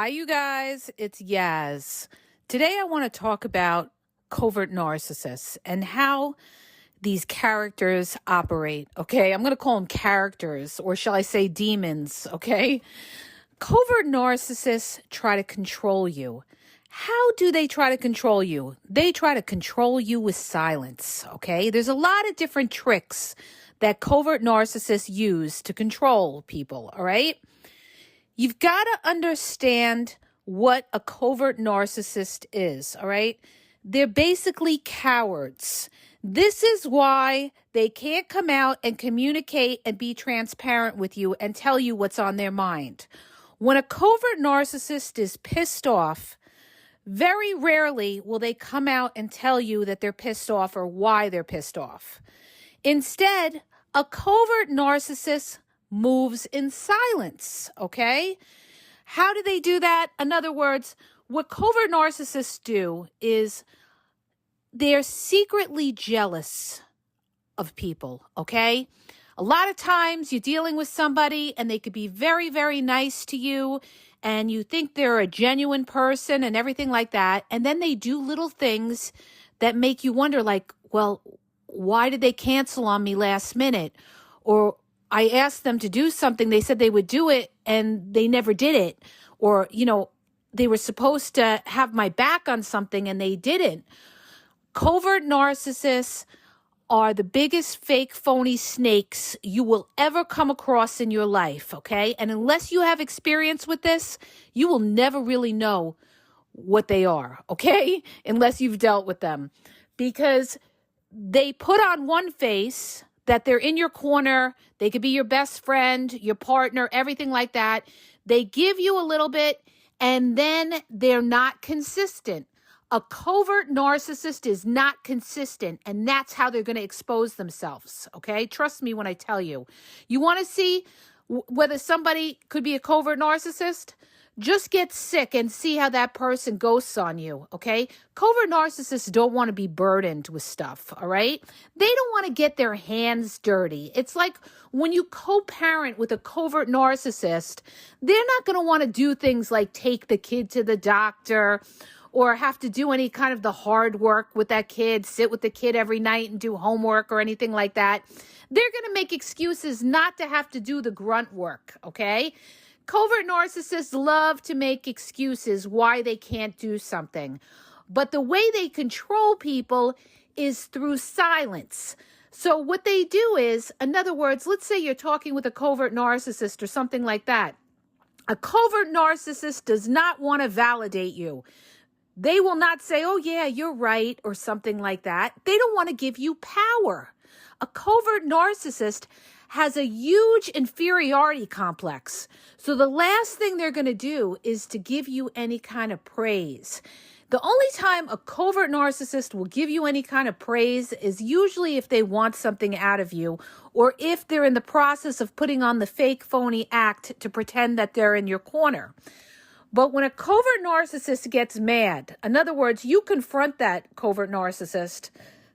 Hi, you guys. It's Yaz. Today, I want to talk about covert narcissists and how these characters operate. Okay, I'm going to call them characters, or shall I say demons? Okay, covert narcissists try to control you. How do they try to control you? They try to control you with silence. Okay, there's a lot of different tricks that covert narcissists use to control people. All right. You've got to understand what a covert narcissist is, all right? They're basically cowards. This is why they can't come out and communicate and be transparent with you and tell you what's on their mind. When a covert narcissist is pissed off, very rarely will they come out and tell you that they're pissed off or why they're pissed off. Instead, a covert narcissist moves in silence, okay? How do they do that? In other words, what covert narcissists do is they're secretly jealous of people, okay? A lot of times you're dealing with somebody and they could be very, very nice to you and you think they're a genuine person and everything like that. And then they do little things that make you wonder, like, well, why did they cancel on me last minute? Or I asked them to do something, they said they would do it, and they never did it. Or, they were supposed to have my back on something, and they didn't. Covert narcissists are the biggest fake, phony snakes you will ever come across in your life, okay? And unless you have experience with this, you will never really know what they are, okay? Unless you've dealt with them. Because they put on one face that they're in your corner. They could be your best friend, your partner, everything like that. They give you a little bit and then they're not consistent. A covert narcissist is not consistent, and that's how they're going to expose themselves, okay? Trust me when I tell you. You want to see whether somebody could be a covert narcissist? Just get sick and see how that person ghosts on you, okay? Covert narcissists don't want to be burdened with stuff, all right? They don't want to get their hands dirty. It's like when you co-parent with a covert narcissist, they're not going to want to do things like take the kid to the doctor or have to do any kind of the hard work with that kid, sit with the kid every night and do homework or anything like that. They're going to make excuses not to have to do the grunt work, okay? Covert narcissists love to make excuses why they can't do something. But the way they control people is through silence. So what they do is, in other words, let's say you're talking with a covert narcissist or something like that. A covert narcissist does not want to validate you. They will not say, oh yeah, you're right, or something like that. They don't want to give you power. A covert narcissist has a huge inferiority complex. So the last thing they're going to do is to give you any kind of praise. The only time a covert narcissist will give you any kind of praise is usually if they want something out of you, or if they're in the process of putting on the fake, phony act to pretend that they're in your corner. But when a covert narcissist gets mad, in other words, you confront that covert narcissist.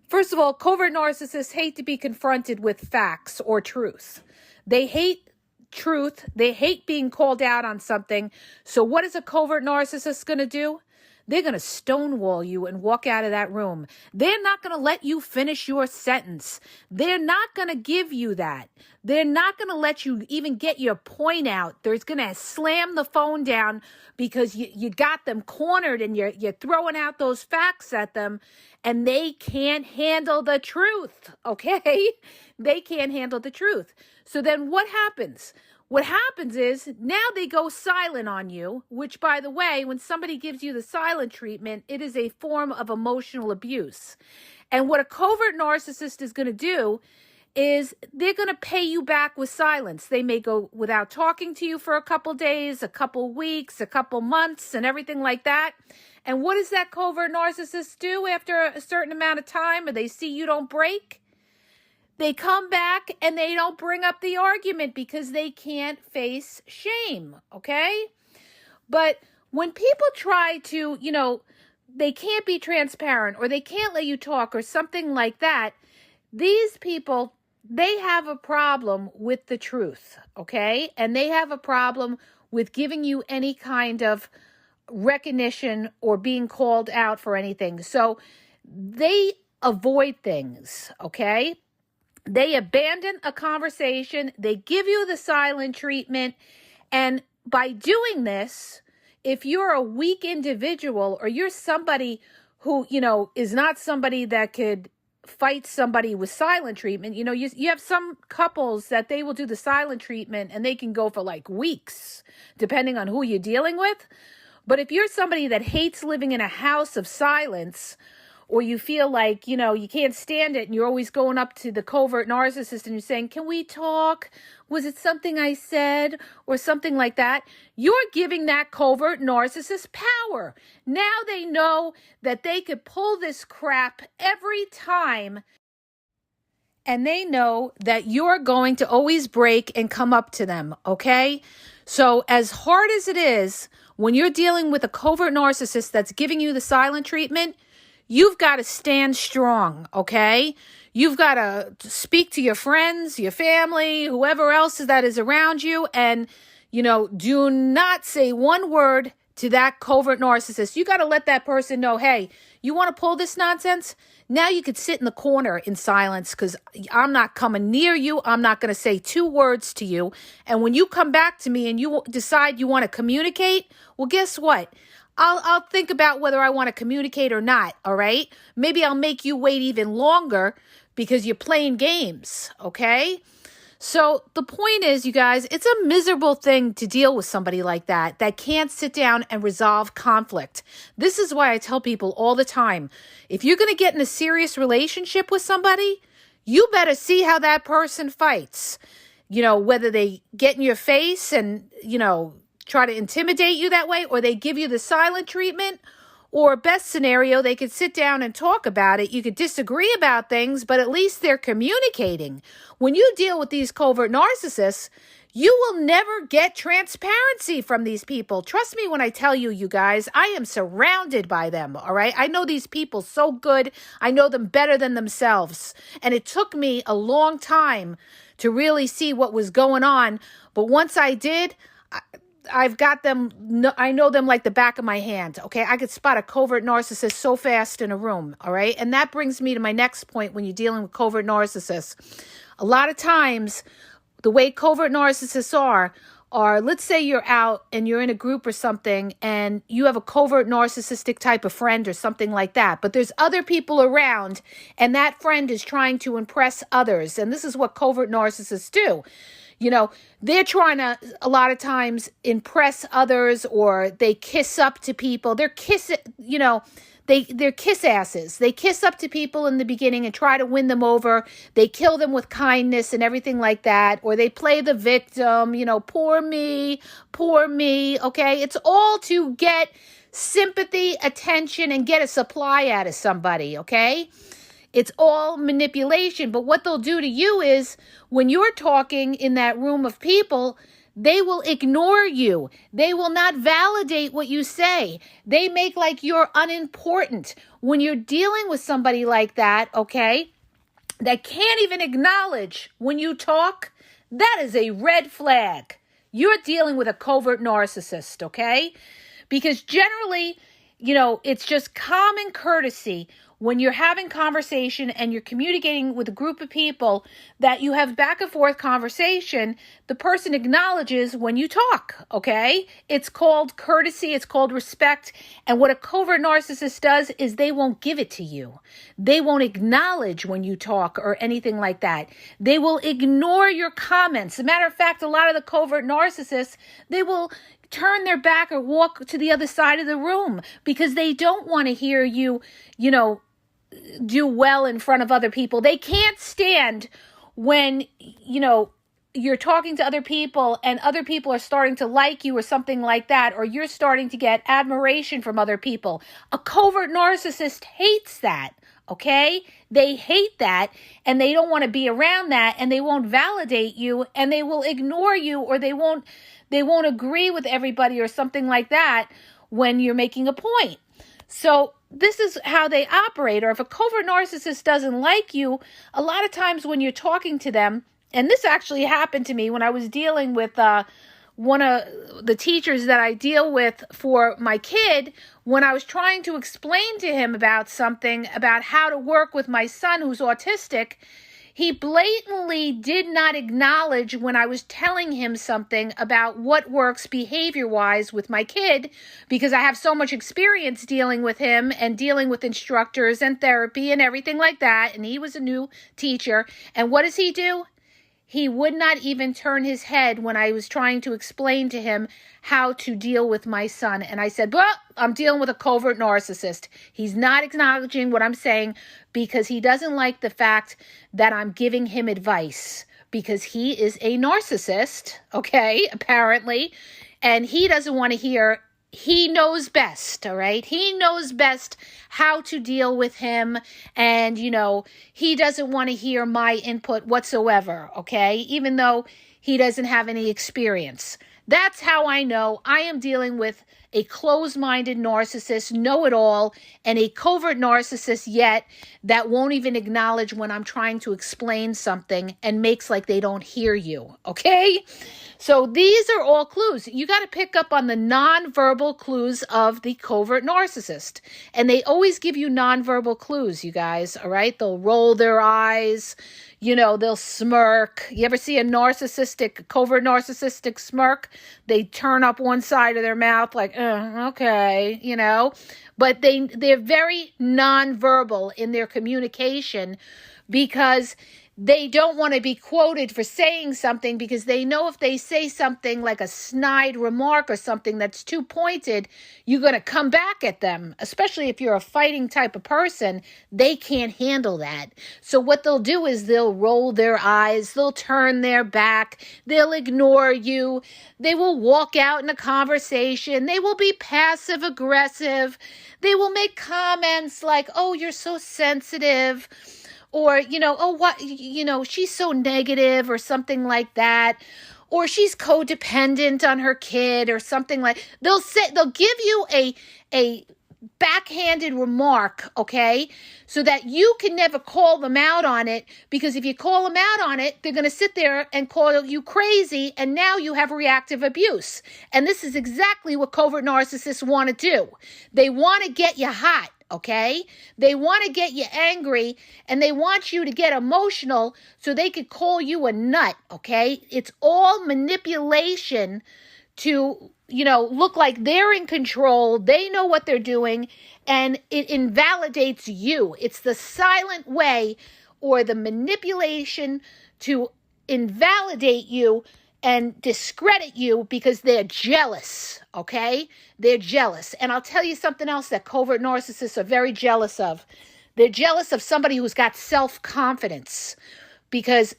First of all, covert narcissists hate to be confronted with facts or truth. They hate truth. They hate being called out on something. So what is a covert narcissist going to do? They're going to stonewall you and walk out of that room. They're not going to let you finish your sentence. They're not going to give you that. They're not going to let you even get your point out. They're going to slam the phone down because you got them cornered and you're throwing out those facts at them, and they can't handle the truth, okay? They can't handle the truth. So then what happens? What happens is now they go silent on you, which, by the way, when somebody gives you the silent treatment, it is a form of emotional abuse. And what a covert narcissist is going to do is they're going to pay you back with silence. They may go without talking to you for a couple days, a couple weeks, a couple months, and everything like that. And what does that covert narcissist do after a certain amount of time, and they see you don't break? They come back and they don't bring up the argument because they can't face shame, okay? But when people try to, they can't be transparent or they can't let you talk or something like that, these people, they have a problem with the truth, okay? And they have a problem with giving you any kind of recognition or being called out for anything. So they avoid things, okay? They abandon a conversation. They give you the silent treatment. And by doing this, if you're a weak individual or you're somebody who, is not somebody that could fight somebody with silent treatment, you have some couples that they will do the silent treatment and they can go for like weeks, depending on who you're dealing with. But if you're somebody that hates living in a house of silence, or you feel like, you can't stand it and you're always going up to the covert narcissist and you're saying, can we talk? Was it something I said or something like that? You're giving that covert narcissist power. Now they know that they could pull this crap every time. And they know that you're going to always break and come up to them, okay? So as hard as it is, when you're dealing with a covert narcissist that's giving you the silent treatment, you've got to stand strong, okay? You've got to speak to your friends, your family, whoever else that is around you, and, do not say one word to that covert narcissist. You got to let that person know, hey, you want to pull this nonsense? Now you could sit in the corner in silence because I'm not coming near you. I'm not going to say 2 words to you. And when you come back to me and you decide you want to communicate, well, guess what? I'll think about whether I want to communicate or not, all right? Maybe I'll make you wait even longer because you're playing games, okay? So the point is, you guys, it's a miserable thing to deal with somebody like that can't sit down and resolve conflict. This is why I tell people all the time, if you're going to get in a serious relationship with somebody, you better see how that person fights. Whether they get in your face and, try to intimidate you that way, or they give you the silent treatment, or best scenario, they could sit down and talk about it. You could disagree about things, but at least they're communicating. When you deal with these covert narcissists, you will never get transparency from these people. Trust me when I tell you, you guys, I am surrounded by them, all right? I know these people so good. I know them better than themselves. And it took me a long time to really see what was going on. But once I did, I've got them, I know them like the back of my hand, okay? I could spot a covert narcissist so fast in a room, all right? And that brings me to my next point when you're dealing with covert narcissists. A lot of times, the way covert narcissists are, let's say you're out and you're in a group or something and you have a covert narcissistic type of friend or something like that, but there's other people around and that friend is trying to impress others. And this is what covert narcissists do. They're trying to, a lot of times, impress others, or they kiss up to people. They're they're kiss asses. They kiss up to people in the beginning and try to win them over. They kill them with kindness and everything like that. Or they play the victim, poor me, okay? It's all to get sympathy, attention, and get a supply out of somebody, okay? It's all manipulation. But what they'll do to you is when you're talking in that room of people, they will ignore you. They will not validate what you say. They make like you're unimportant. When you're dealing with somebody like that, okay, that can't even acknowledge when you talk, that is a red flag. You're dealing with a covert narcissist, okay? Because generally, it's just common courtesy when you're having conversation and you're communicating with a group of people that you have back and forth conversation, the person acknowledges when you talk, okay? It's called courtesy, it's called respect. And what a covert narcissist does is they won't give it to you. They won't acknowledge when you talk or anything like that. They will ignore your comments. As a matter of fact, a lot of the covert narcissists, they will turn their back or walk to the other side of the room because they don't want to hear you, do well in front of other people. They can't stand when, you're talking to other people and other people are starting to like you or something like that, or you're starting to get admiration from other people. A covert narcissist hates that, okay? They hate that and they don't want to be around that, and they won't validate you, and they will ignore you, or they won't agree with everybody or something like that when you're making a point. So this is how they operate. Or if a covert narcissist doesn't like you, a lot of times when you're talking to them, and this actually happened to me when I was dealing with one of the teachers that I deal with for my kid, when I was trying to explain to him about something, about how to work with my son who's autistic, he blatantly did not acknowledge when I was telling him something about what works behavior-wise with my kid, because I have so much experience dealing with him and dealing with instructors and therapy and everything like that, and he was a new teacher. And what does he do? He would not even turn his head when I was trying to explain to him how to deal with my son. And I said, well, I'm dealing with a covert narcissist. He's not acknowledging what I'm saying because he doesn't like the fact that I'm giving him advice, because he is a narcissist, okay, apparently, and he doesn't want to hear. He knows best, all right? He knows best how to deal with him. And, he doesn't want to hear my input whatsoever, okay? Even though he doesn't have any experience. That's how I know I am dealing with a closed-minded narcissist, know-it-all, and a covert narcissist yet that won't even acknowledge when I'm trying to explain something and makes like they don't hear you, okay? So these are all clues. You got to pick up on the nonverbal clues of the covert narcissist. And they always give you nonverbal clues, you guys, all right? They'll roll their eyes, they'll smirk. You ever see a covert narcissistic smirk? They turn up one side of their mouth like, okay, But they're very nonverbal in their communication because they don't want to be quoted for saying something, because they know if they say something like a snide remark or something that's too pointed, you're going to come back at them, especially if you're a fighting type of person. They can't handle that. So what they'll do is they'll roll their eyes, they'll turn their back, they'll ignore you, they will walk out in a conversation, they will be passive aggressive, they will make comments like, oh, you're so sensitive, or, she's so negative or something like that. Or she's codependent on her kid or something like. They'll give you a backhanded remark, okay? So that you can never call them out on it, because if you call them out on it, they're going to sit there and call you crazy, and now you have reactive abuse. And this is exactly what covert narcissists want to do. They want to get you hot. Okay? They want to get you angry, and they want you to get emotional so they could call you a nut, okay? It's all manipulation to, look like they're in control, they know what they're doing, and it invalidates you. It's the silent way or the manipulation to invalidate you and discredit you because they're jealous, okay? They're jealous. And I'll tell you something else that covert narcissists are very jealous of. They're jealous of somebody who's got self-confidence, because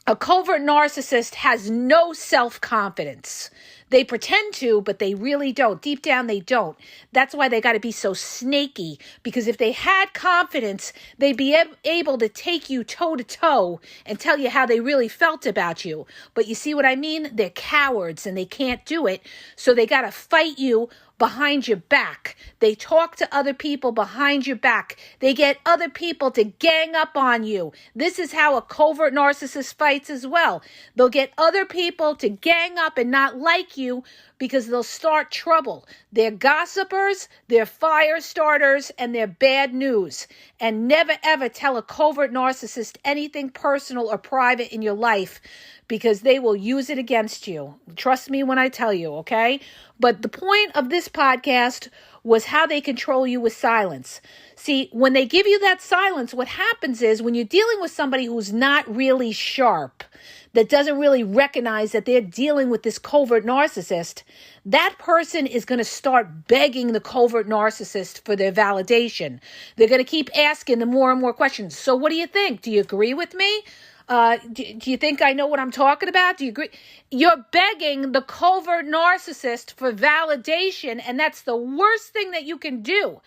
a covert narcissist has no self-confidence. They pretend to, but they really don't. Deep down, they don't. That's why they got to be so snaky, because if they had confidence, they'd be able to take you toe-to-toe and tell you how they really felt about you. But you see what I mean? They're cowards, and they can't do it, so they got to fight you behind your back. They talk to other people behind your back. They get other people to gang up on you. This is how a covert narcissist fights as well. They'll get other people to gang up and not like you because they'll start trouble. They're gossipers, they're fire starters, and they're bad news. And never ever tell a covert narcissist anything personal or private in your life, because they will use it against you. Trust me when I tell you, okay? But the point of this podcast was how they control you with silence. See, when they give you that silence, what happens is when you're dealing with somebody who's not really sharp, that doesn't really recognize that they're dealing with this covert narcissist, that person is going to start begging the covert narcissist for their validation. They're going to keep asking them more and more questions. So what do you think? Do you agree with me? Do you think I know what I'm talking about? Do you agree? You're begging the covert narcissist for validation, and that's the worst thing that you can do.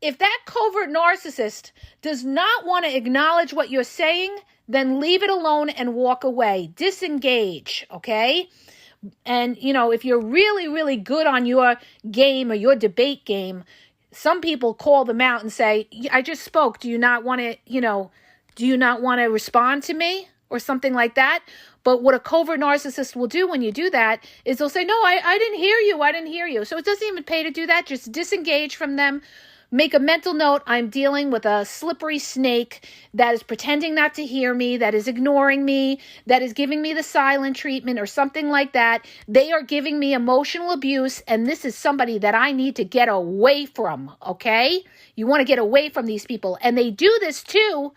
If that covert narcissist does not want to acknowledge what you're saying, then leave it alone and walk away. Disengage, okay? And, if you're really, really good on your game or your debate game, some people call them out and say, I just spoke. Do you not want to, do you not want to respond to me? or something like that. But what a covert narcissist will do when you do that is they'll say, no, I didn't hear you. I didn't hear you. So it doesn't even pay to do that. Just disengage from them. Make a mental note. I'm dealing with a slippery snake that is pretending not to hear me, that is ignoring me, that is giving me the silent treatment or something like that. They are giving me emotional abuse, and this is somebody that I need to get away from, okay? You want to get away from these people. And they do this too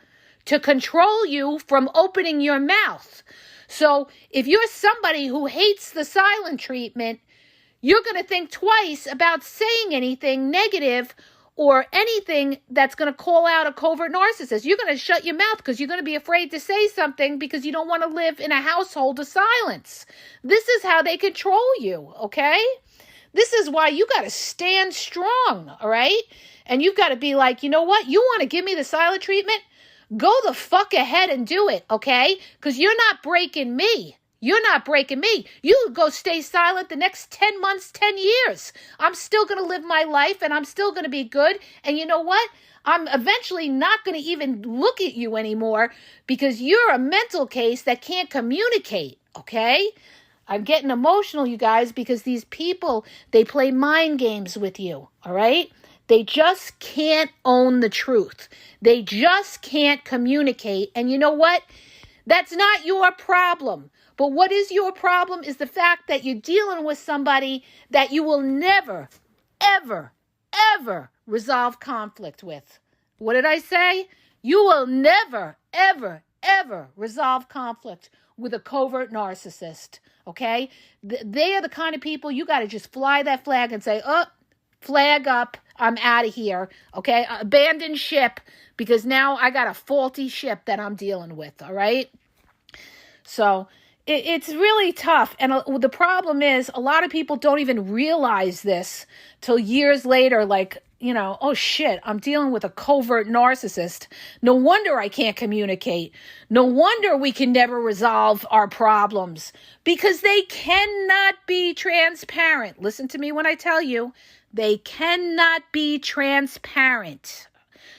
to control you from opening your mouth. So if you're somebody who hates the silent treatment, you're going to think twice about saying anything negative or anything that's going to call out a covert narcissist. You're going to shut your mouth because you're going to be afraid to say something because you don't want to live in a household of silence. This is how they control you, okay? This is why you got to stand strong, all right? And you've got to be like, you know what? You want to give me the silent treatment? Go the fuck ahead and do it, okay? Because you're not breaking me. You're not breaking me. You go stay silent the next 10 months, 10 years. I'm still going to live my life and I'm still going to be good. And you know what? I'm eventually not going to even look at you anymore because you're a mental case that can't communicate, okay? I'm getting emotional, you guys, because these people, they play mind games with you, all right? They just can't own the truth. They just can't communicate. And you know what? That's not your problem. But what is your problem is the fact that you're dealing with somebody that you will never, ever, ever resolve conflict with. What did I say? You will never, ever, ever resolve conflict with a covert narcissist, okay? They are the kind of people you got to just fly that flag and say, oh, flag up, I'm out of here, okay? Abandon ship because now I got a faulty ship that I'm dealing with, all right? So it's really tough. And the problem is a lot of people don't even realize this till years later, like, you know, oh shit, I'm dealing with a covert narcissist. No wonder I can't communicate. No wonder we can never resolve our problems because they cannot be transparent. Listen to me when I tell you, they cannot be transparent.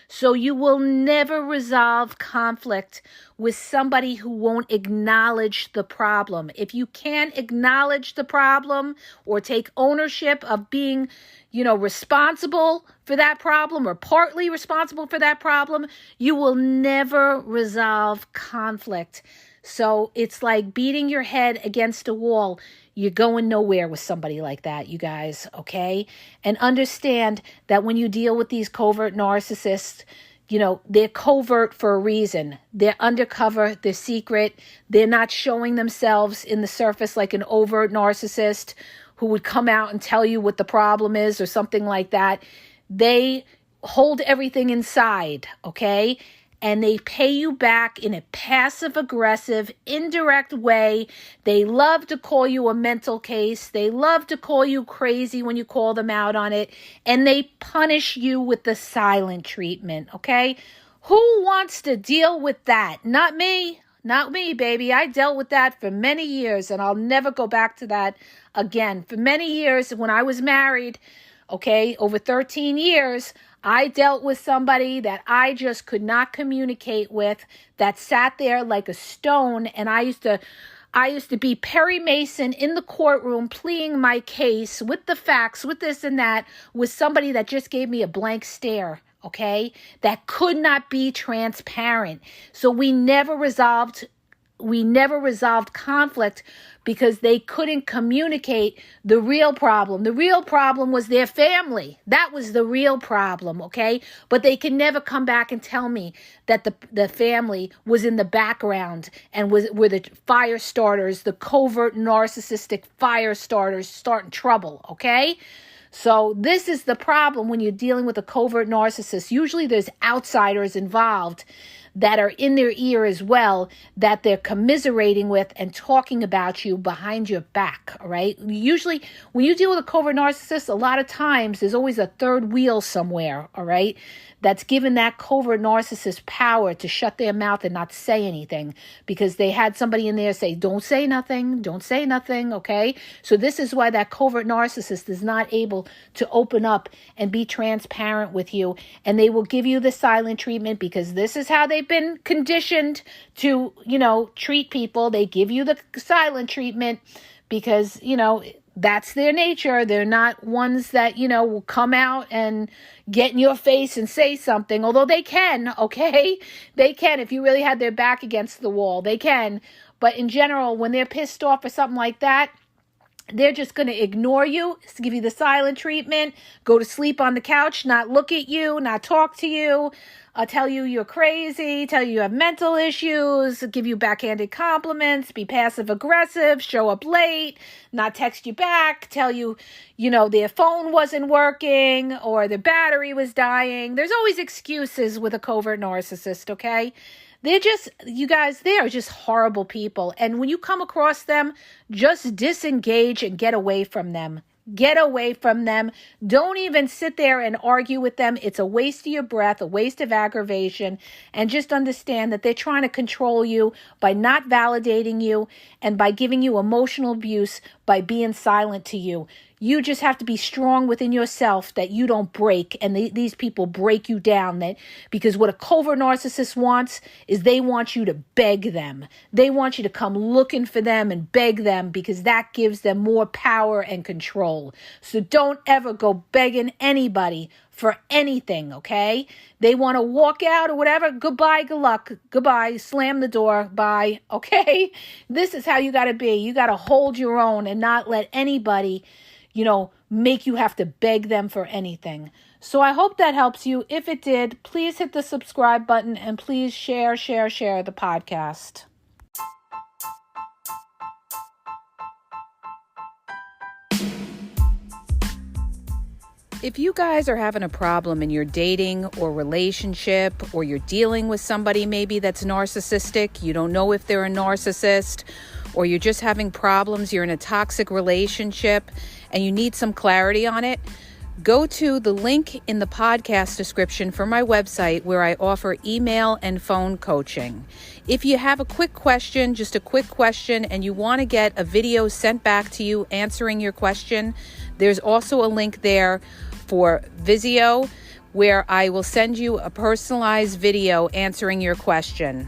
So you will never resolve conflict with somebody who won't acknowledge the problem. If you can't acknowledge the problem or take ownership of being, you know, responsible for that problem or partly responsible for that problem, you will never resolve conflict. So it's like beating your head against a wall. You're going nowhere with somebody like that, you guys, okay? And understand that when you deal with these covert narcissists, you know, they're covert for a reason. They're undercover, they're secret. They're not showing themselves in the surface like an overt narcissist who would come out and tell you what the problem is or something like that. They hold everything inside, okay? And they pay you back in a passive-aggressive, indirect way. They love to call you a mental case. They love to call you crazy when you call them out on it. And they punish you with the silent treatment, okay? Who wants to deal with that? Not me. Not me, baby. I dealt with that for many years, and I'll never go back to that again. For many years, when I was married, okay, over 13 years, I dealt with somebody that I just could not communicate with, that sat there like a stone, and I used to be Perry Mason in the courtroom pleading my case with the facts, with this and that, with somebody that just gave me a blank stare, okay, that could not be transparent. So we never resolved conflict because they couldn't communicate the real problem. The real problem was their family. That was the real problem, okay? But they could never come back and tell me that the family was in the background and were the fire starters, the covert narcissistic fire starters starting trouble, okay? So this is the problem when you're dealing with a covert narcissist. Usually there's outsiders involved that are in their ear as well, that they're commiserating with and talking about you behind your back, all right? Usually, when you deal with a covert narcissist, a lot of times there's always a third wheel somewhere, all right, that's given that covert narcissist power to shut their mouth and not say anything because they had somebody in there say, don't say nothing, okay? So this is why that covert narcissist is not able to open up and be transparent with you, and they will give you the silent treatment because this is how they they've been conditioned to, treat people. They give you the silent treatment because, that's their nature. They're not ones that, will come out and get in your face and say something, although they can, okay? They can. If you really had their back against the wall, they can. But in general, when they're pissed off or something like that, they're just going to ignore you, give you the silent treatment, go to sleep on the couch, not look at you, not talk to you, tell you you're crazy, tell you you have mental issues, give you backhanded compliments, be passive aggressive, show up late, not text you back, tell you, their phone wasn't working or their battery was dying. There's always excuses with a covert narcissist, okay? They are just horrible people. And when you come across them, just disengage and get away from them. Get away from them. Don't even sit there and argue with them. It's a waste of your breath, a waste of aggravation. And just understand that they're trying to control you by not validating you and by giving you emotional abuse by being silent to you. You just have to be strong within yourself that you don't break, and these people break you down. Because what a covert narcissist wants is they want you to beg them. They want you to come looking for them and beg them because that gives them more power and control. So don't ever go begging anybody for anything, okay? They want to walk out or whatever. Goodbye, good luck. Goodbye. Slam the door. Bye. Okay? This is how you got to be. You got to hold your own and not let anybody make you have to beg them for anything. So I hope that helps you. If it did, please hit the subscribe button and please share the podcast. If you guys are having a problem in your dating or relationship, or you're dealing with somebody maybe that's narcissistic, you don't know if they're a narcissist, or you're just having problems, you're in a toxic relationship, and you need some clarity on it, go to the link in the podcast description for my website where I offer email and phone coaching. If you have a quick question, just a quick question, and you want to get a video sent back to you answering your question, there's also a link there for Vizio where I will send you a personalized video answering your question.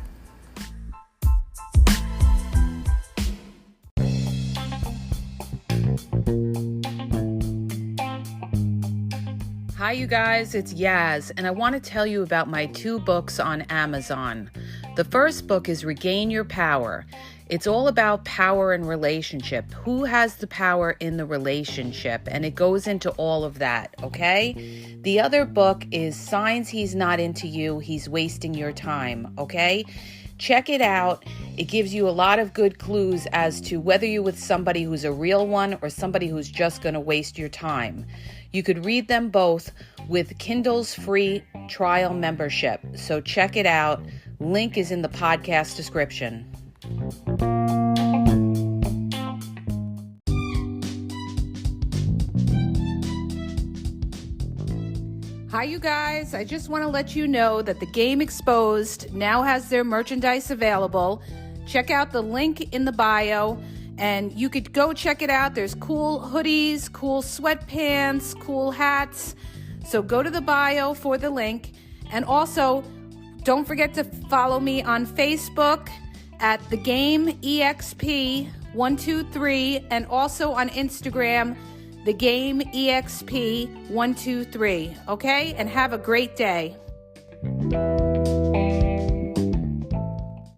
Hi, you guys, it's Yaz, and I want to tell you about my 2 books on Amazon. The first book is Regain Your Power. It's all about power and relationship. Who has the power in the relationship? And it goes into all of that, okay? The other book is Signs He's Not Into You, He's Wasting Your Time, okay? Check it out. It gives you a lot of good clues as to whether you're with somebody who's a real one or somebody who's just going to waste your time. You could read them both with Kindle's free trial membership. So check it out. Link is in the podcast description. Hi, you guys. I just want to let you know that the Game Exposed now has their merchandise available. Check out the link in the bio. And you could go check it out. There's cool hoodies, cool sweatpants, cool hats. So go to the bio for the link. And also, don't forget to follow me on Facebook at The Game EXP123 and also on Instagram, The Game EXP123. Okay? And have a great day.